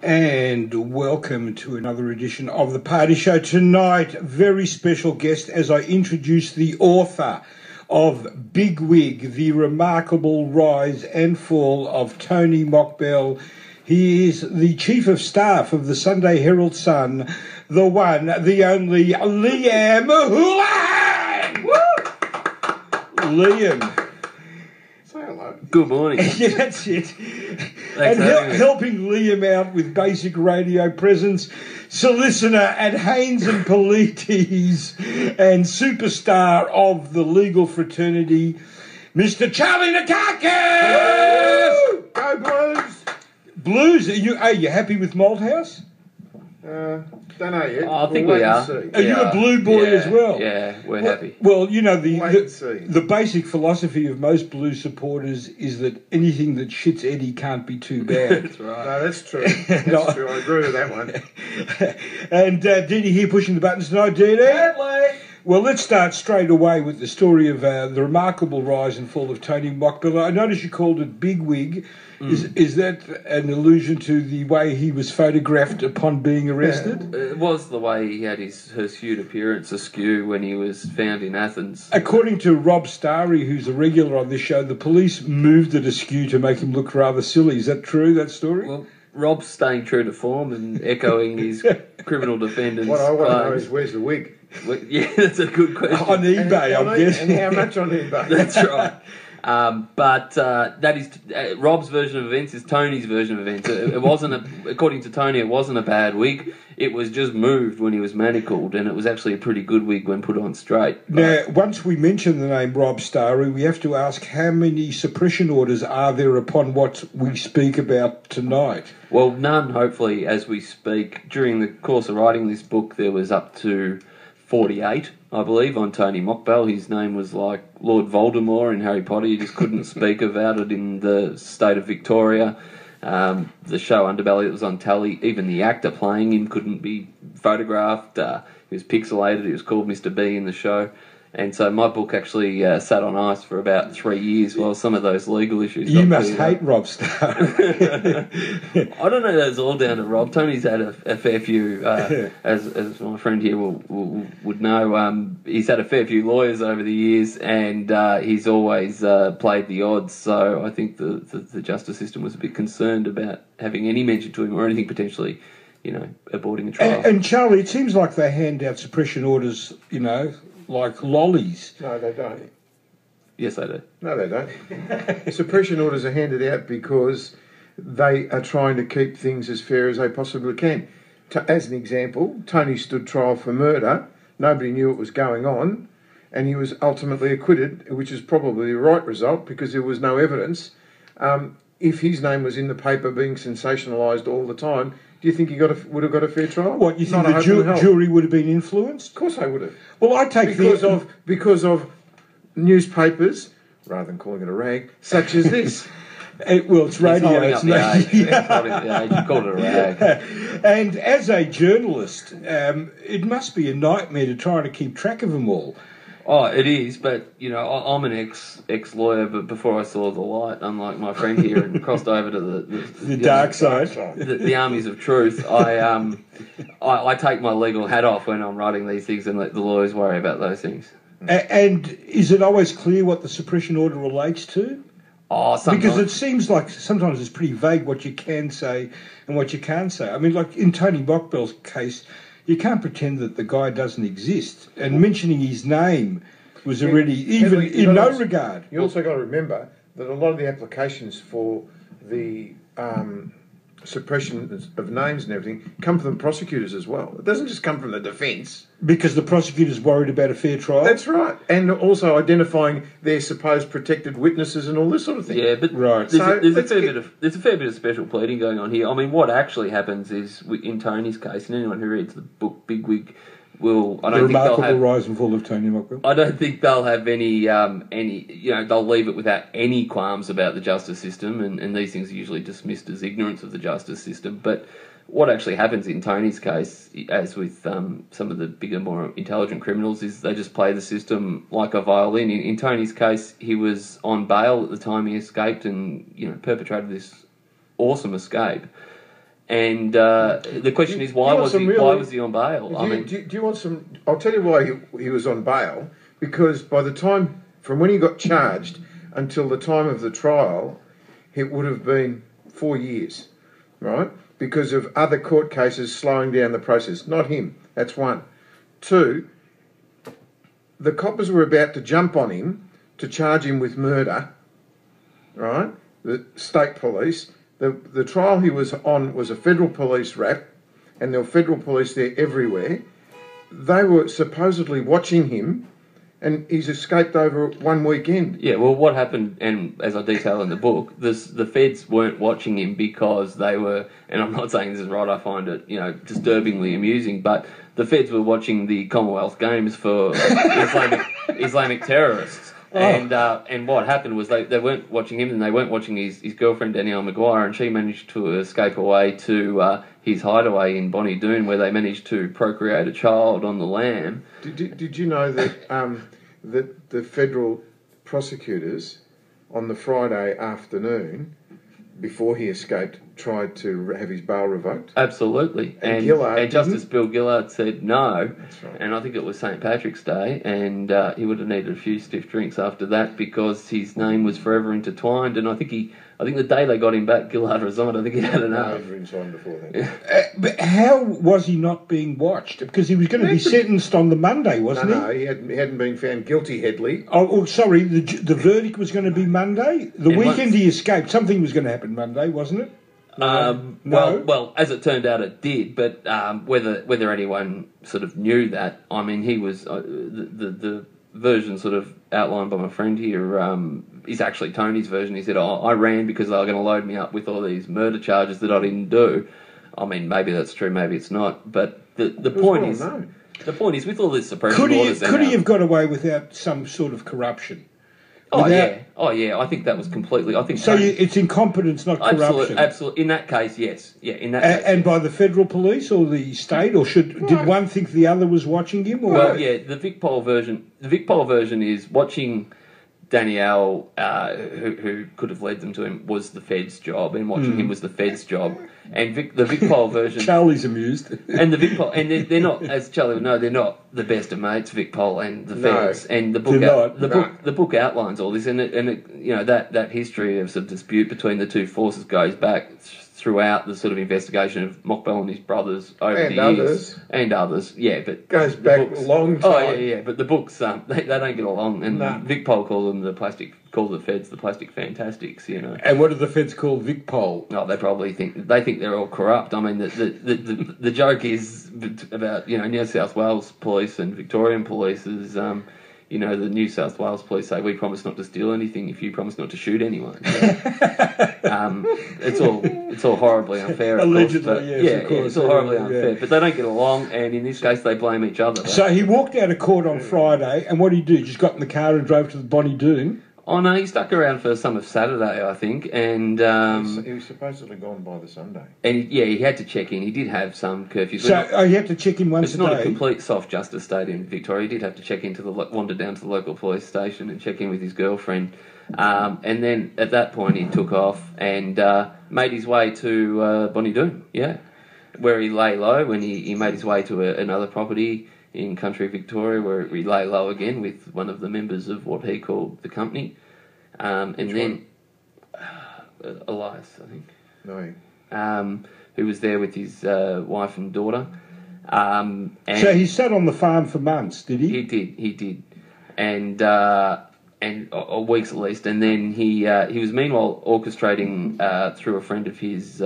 And welcome to another edition of The Party Show. Tonight, very special guest as I introduce the author of Bigwig, The Remarkable Rise and Fall of Tony Mockbell. He is the Chief of Staff of the Sunday Herald Sun, the one, the only Liam Houlihan! Woo! Liam. Good morning. Yeah, that's it. And helping Liam out with basic radio presence, solicitor at Haynes and Politis and superstar of the legal fraternity, Mr. Charlie Nakakis! Go Blues! Blues, are you happy with Malthouse? Don't know yet. I think we are. Are you a blue boy as well? Yeah, we're happy. Well, you know, the basic philosophy of most blue supporters is that anything that shits Eddie can't be too bad. That's right. No, that's true. That's true. I agree with that one. And Dee Dee here pushing the buttons tonight, Dee Dee. Headley! Well, let's start straight away with the story of the remarkable rise and fall of Tony Mockbell. I noticed you called it Bigwig. Is that an allusion to the way he was photographed upon being arrested? Yeah. It was the way he had his hirsute appearance askew when he was found in Athens. According to Rob Starry, who's a regular on this show, the police moved it askew to make him look rather silly. Is that true, that story? Well, Rob's staying true to form and echoing his criminal defendant's What I want to know claims. is where's the wig? Yeah, that's a good question. On eBay, I'm guessing. And how much on eBay? That's right. But that is Rob's version of events is Tony's version of events. It wasn't, according to Tony, it wasn't a bad wig. It was just moved when he was manacled, and it was actually a pretty good wig when put on straight. Now, once we mention the name Rob Starry, we have to ask how many suppression orders are there upon what we speak about tonight? Well, none, hopefully, as we speak. During the course of writing this book, there was up to 48, I believe, on Tony Mockbell. His name was like Lord Voldemort in Harry Potter. You just couldn't speak about it in the state of Victoria. The show Underbelly that was on telly, even the actor playing him couldn't be photographed. He was pixelated. He was called Mr. B in the show. And so my book actually sat on ice for about 3 years while some of those legal issues... You must hate Rob Starry. I don't know that it's all down to Rob. Tony's had a fair few, as my friend here would know, he's had a fair few lawyers over the years, and he's always played the odds. So I think the justice system was a bit concerned about having any mention to him or anything potentially, aborting a trial. And Charlie, it seems like they hand out suppression orders, like lollies. No, they don't. Yes, they do. No, they don't. Suppression orders are handed out because they are trying to keep things as fair as they possibly can. As an example, Tony stood trial for murder. Nobody knew what was going on, and he was ultimately acquitted, which is probably the right result because there was no evidence. If his name was in the paper being sensationalised all the time, do you think he would have got a fair trial? What, you think the jury would have been influenced? Of course they would have. Well, I take because of newspapers, rather than calling it a rag, such as this. It's radio. It's not. You called it a rag. And as a journalist, it must be a nightmare to try to keep track of them all. Oh, it is, but, I'm an ex-lawyer, but before I saw the light, unlike my friend here, and crossed over to the dark side, the armies of truth, I take my legal hat off when I'm writing these things and let the lawyers worry about those things. And is it always clear what the suppression order relates to? Oh, sometimes. Because it seems like sometimes it's pretty vague what you can say and what you can't say. I mean, like in Tony Mockbell's case, you can't pretend that the guy doesn't exist. And mentioning his name was already, even in no regard. You also got to remember that a lot of the applications for the suppression of names and everything come from the prosecutors as well. It doesn't just come from the defence. Because the prosecutor's worried about a fair trial? That's right. And also identifying their supposed protected witnesses and all this sort of thing. Yeah, but right. There's a fair bit of special pleading going on here. I mean, what actually happens is, in Tony's case, and anyone who reads the book Bigwig will... The remarkable rise and fall of Tony Mockbell. I don't think they'll have any they'll leave it without any qualms about the justice system, and these things are usually dismissed as ignorance of the justice system. But what actually happens in Tony's case, as with some of the bigger, more intelligent criminals, is they just play the system like a violin. In Tony's case, he was on bail at the time he escaped and, perpetrated this awesome escape. And the question is, why was he on bail? Do you want some? I'll tell you why he was on bail. Because by the time from when he got charged until the time of the trial, it would have been 4 years, right? Because of other court cases slowing down the process. Not him. That's one. Two, the coppers were about to jump on him to charge him with murder, right? The state police. The trial he was on was a federal police rap, and there were federal police there everywhere. They were supposedly watching him, and he's escaped over one weekend. Yeah, well, what happened, and as I detail in the book, the feds weren't watching him because they were, and I'm not saying this is right, I find it, disturbingly amusing, but the feds were watching the Commonwealth Games for Islamic terrorists. Oh. And what happened was they weren't watching him, and they weren't watching his girlfriend Danielle Maguire, and she managed to escape away to his hideaway in Bonnie Doon, where they managed to procreate a child on the lam. Did you know that that the federal prosecutors on the Friday afternoon, before he escaped, tried to have his bail revoked? Absolutely. And Justice Bill Gillard said no. That's right. And I think it was St. Patrick's Day, and he would have needed a few stiff drinks after that because his name was forever intertwined. And I think the day they got him back, Gillard resigned. I think he had enough. No, he resigned before then. But how was he not being watched? Because he was going to be sentenced on the Monday, wasn't he? No, he hadn't been found guilty, Headley. Oh, sorry, the verdict was going to be Monday? The weekend he escaped, something was going to happen Monday, wasn't it? No. Well, as it turned out, it did. But whether anyone sort of knew that, I mean, he was the version sort of outlined by my friend here is actually Tony's version. He said, I ran because they were going to load me up with all these murder charges that I didn't do. I mean, maybe that's true, maybe it's not. But the point is, with all this suppression orders, could he have got away without some sort of corruption? Oh yeah. I think that was completely. I think so. It's incompetence, not corruption. Absolutely. In that case, yes. Yeah. In that case, and by the federal police or the state, or did one think the other was watching him? Or? Well, yeah. The Vic Pol version is watching Danielle, who could have led them to him, was the Fed's job, and watching him was the Fed's job. And the Vic Pol version, Charlie's amused, and the Vic Pol, and they're not, as Charlie would know, they're not the best of mates, Vic Pol and the Feds. And the book outlines all this, and that history of sort of dispute between the two forces goes back throughout the sort of investigation of Mockbell and his brothers over the years. And others, yeah, but goes back a long time. Oh yeah, but the books they don't get along, and Vic Pol calls them the Feds the plastic fantastics, And what do the Feds call Vic Pol? Oh, they probably think they're all corrupt. I mean, the joke is about New South Wales police and Victorian police is. The New South Wales police say, we promise not to steal anything if you promise not to shoot anyone. It's all horribly unfair. Allegedly, yes, of course. It's all horribly unfair. But they don't get along, and in this case, they blame each other. So he walked out of court on Friday, and what did he do? Just got in the car and drove to the Bonnie Doon? Oh no, he stuck around for some of Saturday, I think, and he was supposedly gone by the Sunday. And he had to check in. He did have some curfews. So he had to check in once a day. It's not a complete soft justice state in Victoria. He did have to check in wander down to the local police station and check in with his girlfriend. And then at that point, he took off and made his way to Bonnie Doon, where he lay low when he made his way to another property in country Victoria, where he lay low again with one of the members of what he called the company, Elias, I think. No. Who was there with his wife and daughter. So he sat on the farm for months, did he? He did, and weeks at least, and then he was meanwhile orchestrating through a friend of his.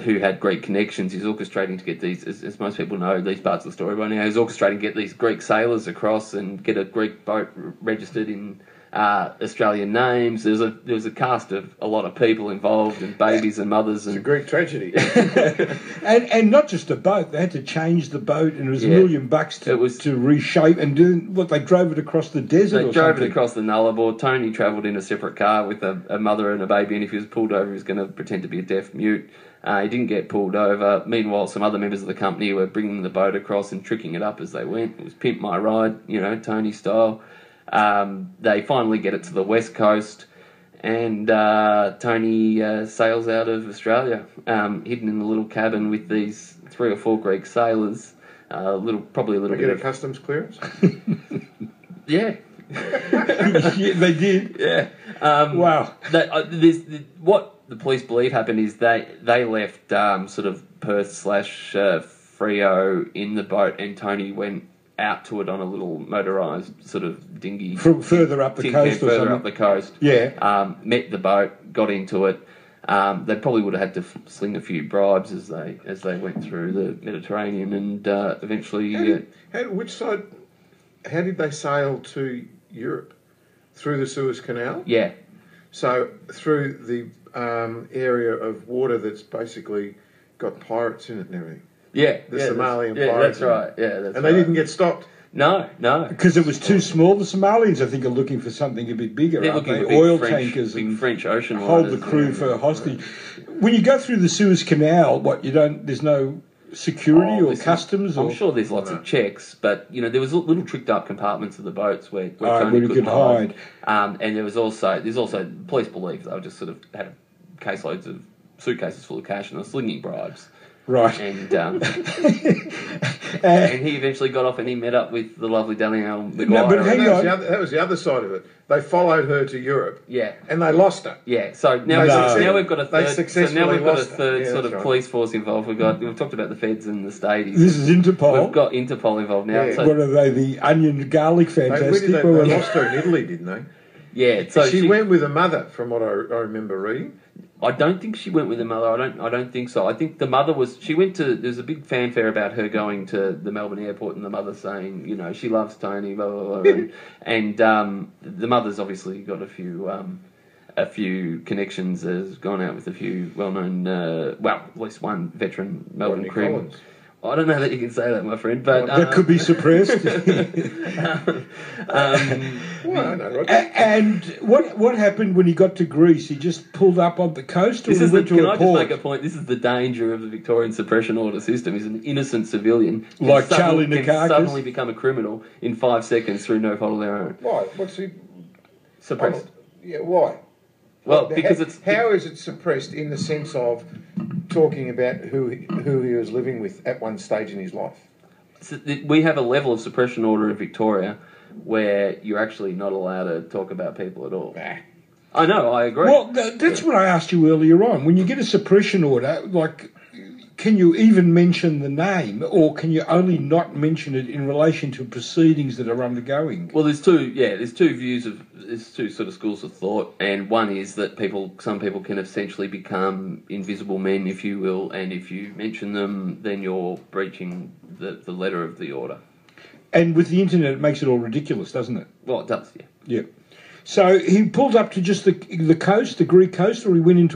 Who had Greek connections. He's orchestrating to get these, as most people know, these parts of the story by now, he's orchestrating to get these Greek sailors across and get a Greek boat registered in Australian names. There was a cast of a lot of people involved, and babies and mothers. It's a Greek tragedy. and not just a boat, they had to change the boat, and it was $1 million to reshape and do what, they drove it across the desert. They drove it across the Nullarbor. Tony travelled in a separate car with a mother and a baby, and if he was pulled over, he was going to pretend to be a deaf mute. He didn't get pulled over. Meanwhile, some other members of the company were bringing the boat across and tricking it up as they went. It was pimp my ride, Tony style. They finally get it to the west coast, And Tony sails out of Australia, hidden in a little cabin with these 3 or 4 Greek sailors. Probably a little bit Get a of customs clearance. yeah. Yeah, they did. Yeah. Wow. What the police believe happened is they left sort of Perth / Freo in the boat, and Tony went out to it on a little motorised sort of dinghy From further up the coast or further something. up the coast. Yeah. Met the boat, got into it. They probably would have had to sling a few bribes as they went through the Mediterranean, and eventually. Which side? How did they sail to Europe? Through the Suez Canal? Yeah. So through the area of water that's basically got pirates in it and everything. Yeah. The Somalian yeah, pirates. that's right. Yeah, that's and they didn't get stopped. No. Because it was too small. The Somalians, I think, are looking for something a bit bigger. They're aren't looking they? for big Oil French, tankers big and French ocean hold the liners, crew for hostage. When you go through the Suez Canal, there's no security or customs? I'm sure there's lots of checks, but there was little tricked up compartments of the boats where where you could hide. And there's also police believe they just sort of had caseloads of suitcases full of cash and were slinging bribes. Right. And and he eventually got off and he met up with the lovely Danielle Maguire. No, but hang on. That was the other side of it. They followed her to Europe. Yeah. And they lost her. Yeah. So now we've got a third. Sort of police force involved. We've talked about the feds and the state. This is Interpol. We've got Interpol involved now. Yeah. So, what are they? The onion garlic fantastic? They lost her in Italy, didn't they? Yeah. So she went with a mother, from what I remember reading. I don't think she went with the mother. I don't think so. I think the mother was. She went to. There's a big fanfare about her going to the Melbourne airport, and the mother saying, she loves Tony, blah blah blah. and the mother's obviously got a few connections. Has gone out with a few well-known, at least one veteran Melbourne crew. I don't know that you can say that, my friend, but that could be suppressed. And what happened when he got to Greece? He just pulled up on the coast, or can went to a I port? just make a point? This is the danger of the Victorian suppression order system. He's an innocent civilian, like Charlie Nikakis, can suddenly become a criminal in 5 seconds through no fault of their own. Why? What's he suppressed? Yeah, why? Well, because how is it suppressed in the sense of talking about who he was living with at one stage in his life? So we have a level of suppression order in Victoria where you're actually not allowed to talk about people at all. I know, I agree. Well, that's what I asked you earlier on. When you get a suppression order, can you even mention the name, or can you only not mention it in relation to proceedings that are undergoing? Well, there's two sort of schools of thought, and one is that some people can essentially become invisible men, if you will, and if you mention them, then you're breaching the letter of the order. And with the internet, it makes it all ridiculous, doesn't it? Well, it does, yeah. Yeah. So he pulled up to just the coast, the Greek coast, or he went into